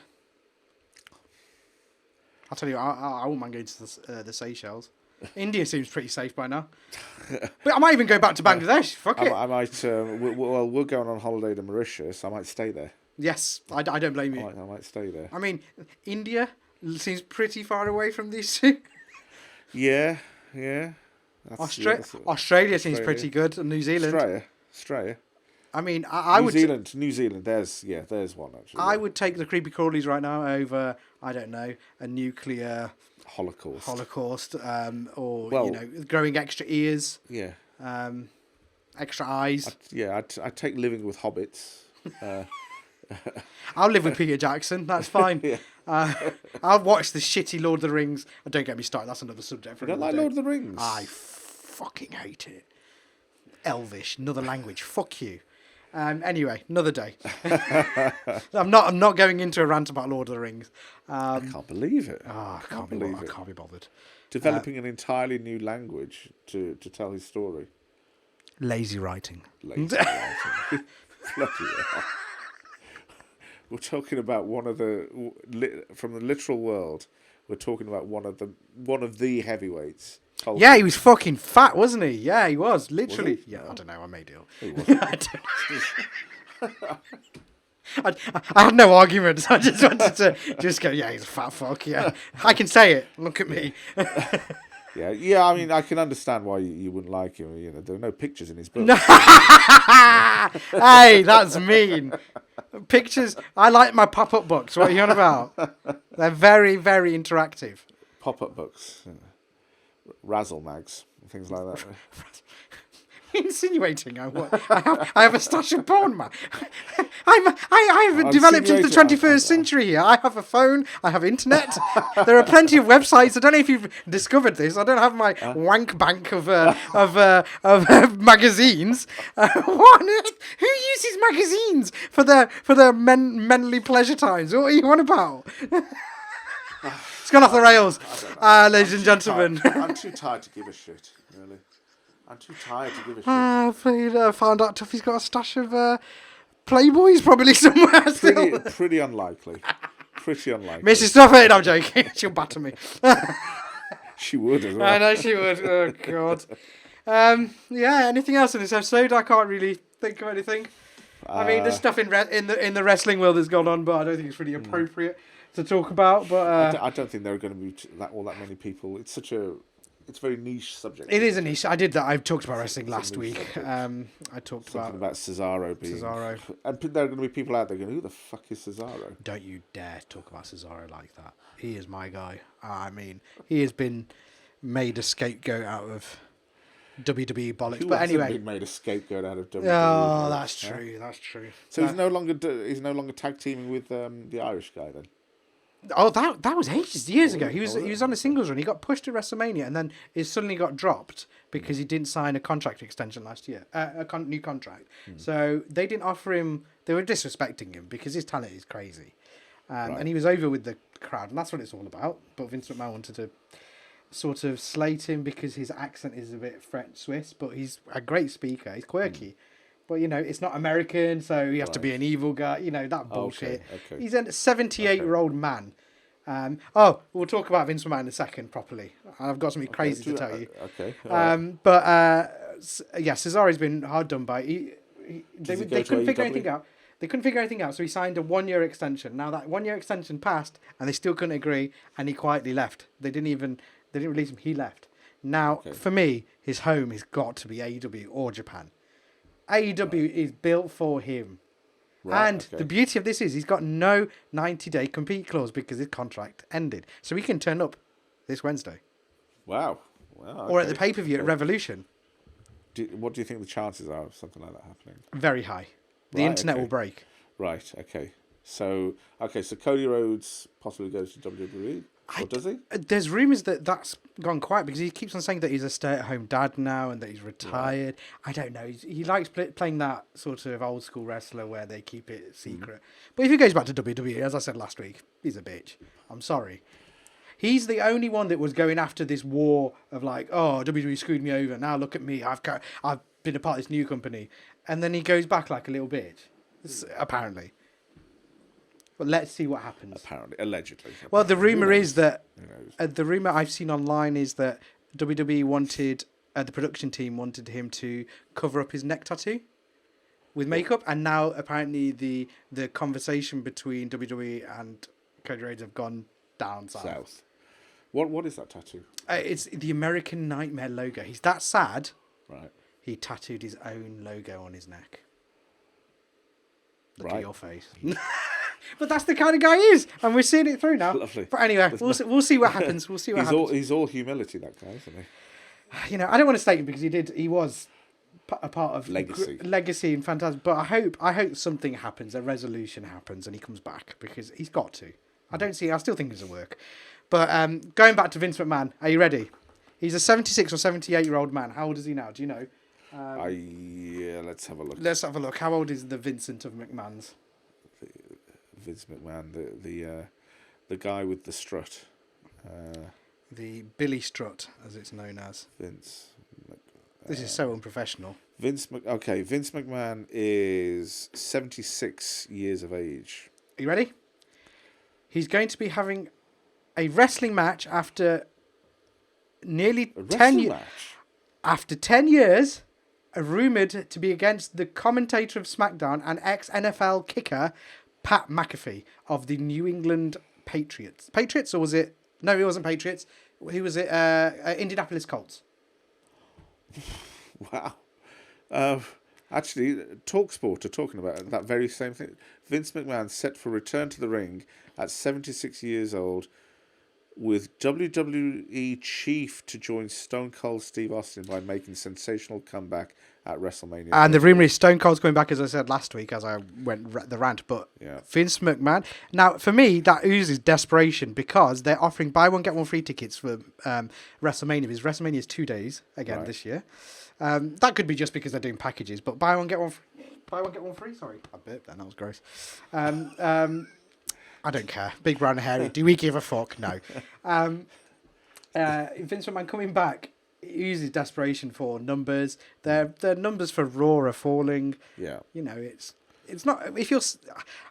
A: I'll tell you, I wouldn't mind going to the Seychelles. India seems pretty safe by now. But I might even go back to Bangladesh. Fuck it.
B: I might. We're going on holiday to Mauritius. I might stay there.
A: Yes, I don't blame you.
B: I might stay there.
A: I mean, India seems pretty far away from these two.
B: Yeah.
A: Australia seems pretty good, and New Zealand.
B: Australia.
A: I mean, I would...
B: New Zealand, there's one, actually.
A: I would take the creepy crawlies right now over, I don't know, a nuclear... Holocaust, or, growing extra ears.
B: Yeah.
A: Extra eyes.
B: I'd take living with hobbits.
A: I'll live with Peter Jackson, that's fine.
B: Yeah.
A: I'll watch the shitty Lord of the Rings. Don't get me started, that's another subject for
B: You don't
A: another
B: like
A: day.
B: Lord of the Rings?
A: I fucking hate it. Elvish, another language, fuck you. Anyway, another day. I'm not going into a rant about Lord of the Rings.
B: I can't believe it.
A: I can't be bothered.
B: Developing an entirely new language to tell his story.
A: Lazy writing.
B: Bloody hell. We're talking about one of the from the literal world. We're talking about one of the heavyweights. Tolkien.
A: Yeah, he was fucking fat, wasn't he? Yeah, he was. Literally.
B: Was he?
A: Yeah, I don't know. I made it up.
B: He wasn't.
A: I had no arguments. I just wanted to just go, yeah, he's a fat fuck. Yeah, I can say it. Look at me.
B: Yeah. I mean, I can understand why you wouldn't like him. You know, there are no pictures in his book.
A: Hey, that's mean. Pictures. I like my pop-up books. What are you on about? They're very, very interactive.
B: Pop-up books, razzle mags, things like that.
A: Insinuating I have a stash of porn, man. I have developed into the 21st century here. I have a phone. I have internet. There are plenty of websites. I don't know if you've discovered this. I don't have my wank bank of magazines. What on earth? Who uses magazines for their menly pleasure times? What are you on about? It's gone off the rails, ladies and gentlemen.
B: I'm too tired to give a shit, really. I'm too tired to give a shit.
A: I found out Tuffy's got a stash of Playboys probably somewhere still.
B: Pretty unlikely. Pretty unlikely.
A: Mrs. Tuffy, no, I'm joking. She'll batter me.
B: She would as well.
A: I know she would. Oh, God. Anything else in this episode? I can't really think of anything. I mean, there's stuff in the wrestling world that's gone on, but I don't think it's really appropriate to talk about. But
B: I don't think there are going to be all that many people. It's a very niche subject.
A: It is a niche. I talked about wrestling last week. I talked
B: about Cesaro being...
A: Cesaro.
B: And there are going to be people out there going, who the fuck is Cesaro?
A: Don't you dare talk about Cesaro like that. He is my guy. I mean, he has been made a scapegoat out of WWE bollocks.
B: Who
A: but anyway,
B: been made a scapegoat out of WWE?
A: Oh, that's true. That's true.
B: So he's no longer tag teaming with the Irish guy then.
A: Oh, that was years ago. He was on a singles run. He got pushed to WrestleMania, and then he suddenly got dropped because he didn't sign a contract extension last year, new contract. So they didn't offer him. They were disrespecting him because his talent is crazy, and he was over with the crowd, and that's what it's all about. But Vince McMahon wanted to sort of slate him because his accent is a bit French Swiss, but he's a great speaker. He's quirky. But, it's not American, so you have to be an evil guy. That bullshit. Okay. He's a 78-year-old man. We'll talk about Vince McMahon in a second properly. I've got something crazy to tell you.
B: Okay.
A: Cesaro's been hard done by. They couldn't figure anything out. They couldn't figure anything out, so he signed a 1-year extension. Now that 1-year extension passed, and they still couldn't agree, and he quietly left. They didn't release him. He left. Now, for me, his home has got to be AEW or Japan. AEW is built for him. The beauty of this is he's got no 90-day compete clause because his contract ended. So he can turn up this Wednesday.
B: Wow.
A: Or at the pay-per-view at Revolution.
B: What do you think the chances are of something like that happening?
A: Very high. The internet will break.
B: Right, okay. So Cody Rhodes possibly goes to WWE? Or does he?
A: There's rumours that's gone quiet because he keeps on saying that he's a stay-at-home dad now and that he's retired. Right. I don't know. He likes playing that sort of old-school wrestler where they keep it secret. But if he goes back to WWE, as I said last week, he's a bitch. I'm sorry. He's the only one that was going after this war of like, oh, WWE screwed me over. Now look at me. I've been a part of this new company. And then he goes back like a little bitch, apparently. But let's see what happens.
B: Apparently, allegedly.
A: Well, the rumour is that the rumour I've seen online is that WWE wanted, the production team wanted him to cover up his neck tattoo with makeup, and now apparently the conversation between WWE and Cody Rhodes have gone down south.
B: What is that tattoo?
A: It's the American Nightmare logo. He's that sad.
B: Right.
A: He tattooed his own logo on his neck. Look
B: Right.
A: at your face. But that's the kind of guy he is, and we're seeing it through now.
B: Lovely.
A: But anyway, we'll see what happens. We'll see what happens.
B: He's all humility, that guy, isn't he?
A: You know, I don't want to state him because he was a part of
B: Legacy
A: and fantastic. But I hope something happens, a resolution happens, and he comes back because he's got to. I still think it's a work. But going back to Vince McMahon, are you ready? He's a 76 or 78-year-old man. How old is he now? Do you know?
B: Let's have a look.
A: Let's have a look. How old is the Vincent of McMahons?
B: Vince McMahon, the guy with the strut.
A: The Billy Strut, as it's known as. This is so unprofessional.
B: Vince McMahon is 76 years of age.
A: Are you ready? He's going to be having a wrestling match after nearly 10 years. After 10 years, rumoured to be against the commentator of SmackDown and ex-NFL kicker Pat McAfee of the New England Patriots. Patriots, or was it? No, it wasn't Patriots. Who was it? Indianapolis Colts.
B: Wow. Actually, TalkSport are talking about that very same thing. Vince McMahon set for return to the ring at 76 years old, with WWE chief to join Stone Cold Steve Austin by making sensational comeback at WrestleMania.
A: And the rumour is Stone Cold's going back, as I said last week, as I went the rant. But
B: yeah.
A: Vince McMahon. Now, for me, that oozes desperation because they're offering buy one, get one free tickets for WrestleMania. Because WrestleMania is 2 days again this year. That could be just because they're doing packages. But buy one, get one free. Sorry, I burped then. That was gross. I don't care. Big, brown, and hairy. Do we give a fuck? No. Vince McMahon coming back uses desperation for numbers. Their numbers for Raw are falling.
B: Yeah.
A: You know, it's not. If you're,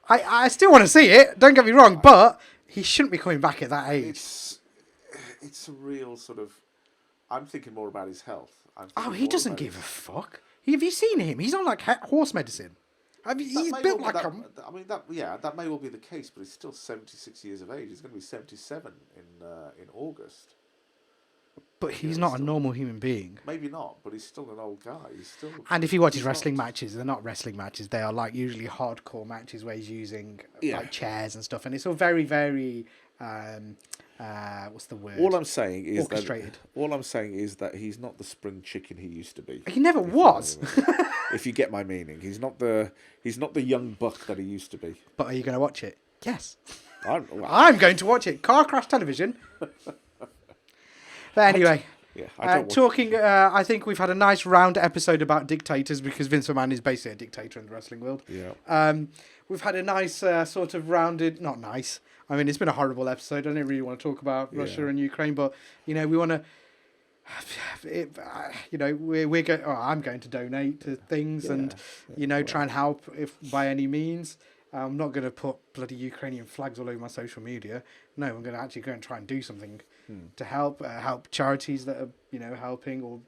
A: I still want to see it. Don't get me wrong, but he shouldn't be coming back at that age.
B: It's a real sort of. I'm thinking more about his health.
A: He doesn't give a fuck. Have you seen him? He's on like horse medicine. He's built like a...
B: I mean, that may well be the case, but he's still 76 years of age. He's going to be 77 in August.
A: But he's not a normal human being.
B: Maybe not, but he's still an old guy.
A: And if he watches wrestling matches, they're not wrestling matches. They are like usually hardcore matches where he's using like chairs and stuff, and it's all very, very... what's the word?
B: All I'm saying is
A: orchestrated.
B: That he's not the spring chicken he used to be.
A: He never was.
B: If you get my meaning, he's not the young buck that he used to be.
A: But are you going to watch it? Yes.
B: I'm
A: going to watch it. Car crash television. But anyway, I think we've had a nice round episode about dictators because Vince McMahon is basically a dictator in the wrestling world.
B: Yeah.
A: We've had a nice sort of rounded, not nice. I mean, it's been a horrible episode. I didn't really want to talk about Russia and Ukraine, but you know, we want to. You know, we're going. I'm going to donate to things and try and help if by any means. I'm not going to put bloody Ukrainian flags all over my social media. No, I'm going to actually go and try and do something to help charities that are helping, or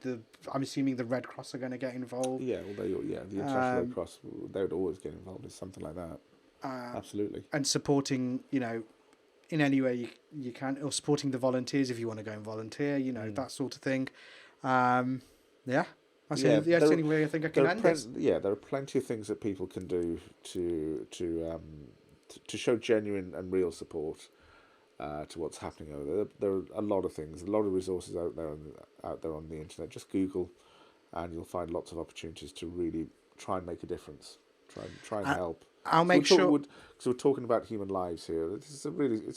A: I'm assuming the Red Cross are going to get involved.
B: Yeah, the International Red Cross, they would always get involved in something like that. Absolutely.
A: And supporting, in any way you can, or supporting the volunteers if you want to go and volunteer, that sort of thing. That's the only way I think I can end this.
B: Yeah, there are plenty of things that people can do to show genuine and real support to what's happening over there. There are a lot of things, a lot of resources out there on the internet. Just Google, and you'll find lots of opportunities to really try and make a difference. Try and help.
A: I'll make sure.
B: So we're talking about human lives here. It's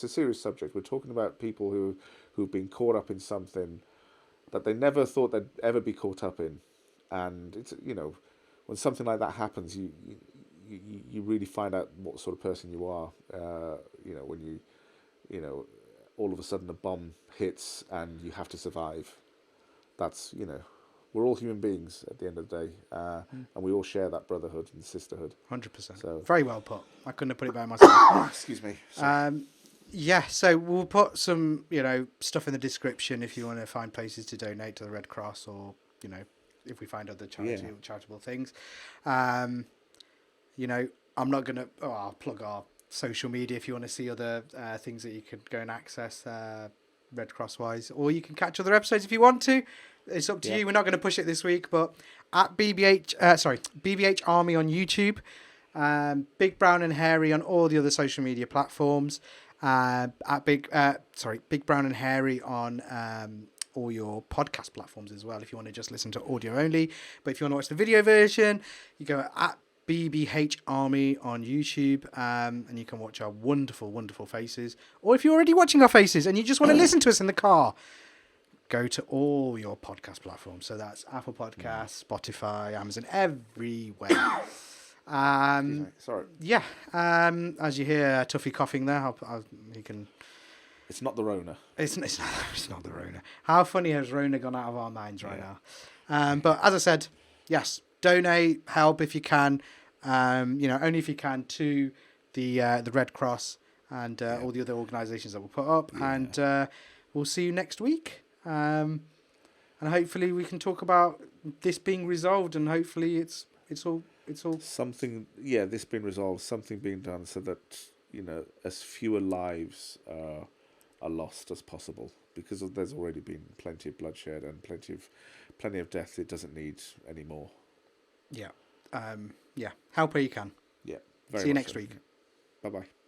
B: a serious subject. We're talking about people who've been caught up in something that they never thought they'd ever be caught up in. And it's when something like that happens, you really find out what sort of person you are. When all of a sudden a bomb hits and you have to survive. That's we're all human beings at the end of the day, and we all share that brotherhood and sisterhood.
A: 100%.
B: So
A: very well put. I couldn't have put it better myself.
B: Excuse me.
A: Yeah, so we'll put some, stuff in the description if you want to find places to donate to the Red Cross, or, if we find other charitable things. I'm not going to... Oh, I'll plug our social media if you want to see other things that you could go and access Red Cross-wise. Or you can catch other episodes if you want to. It's up to you. We're not going to push it this week, but at BBHarmy on YouTube, Big Brown and Hairy on all the other social media platforms. Big Brown and Hairy on all your podcast platforms as well, if you want to just listen to audio only. But if you want to watch the video version, you go at BBHarmy on YouTube, and you can watch our wonderful, wonderful faces. Or if you're already watching our faces and you just want to listen to us in the car, go to all your podcast platforms. So that's Apple Podcasts, Spotify, Amazon, everywhere.
B: Sorry.
A: Yeah. As you hear Tuffy coughing there, he can...
B: It's not the Rona.
A: It's not the Rona. How funny has Rona gone out of our minds right now? But as I said, yes, donate, help if you can. Only if you can, to the Red Cross and all the other organisations that we'll put up. Yeah. And we'll see you next week. And hopefully we can talk about this being resolved, and hopefully it's all
B: something. Yeah, this being resolved, something being done, so that as fewer lives are lost as possible, because there's already been plenty of bloodshed and plenty of death. It doesn't need any more.
A: Yeah. Help where you can.
B: Yeah.
A: See you next week.
B: Bye bye.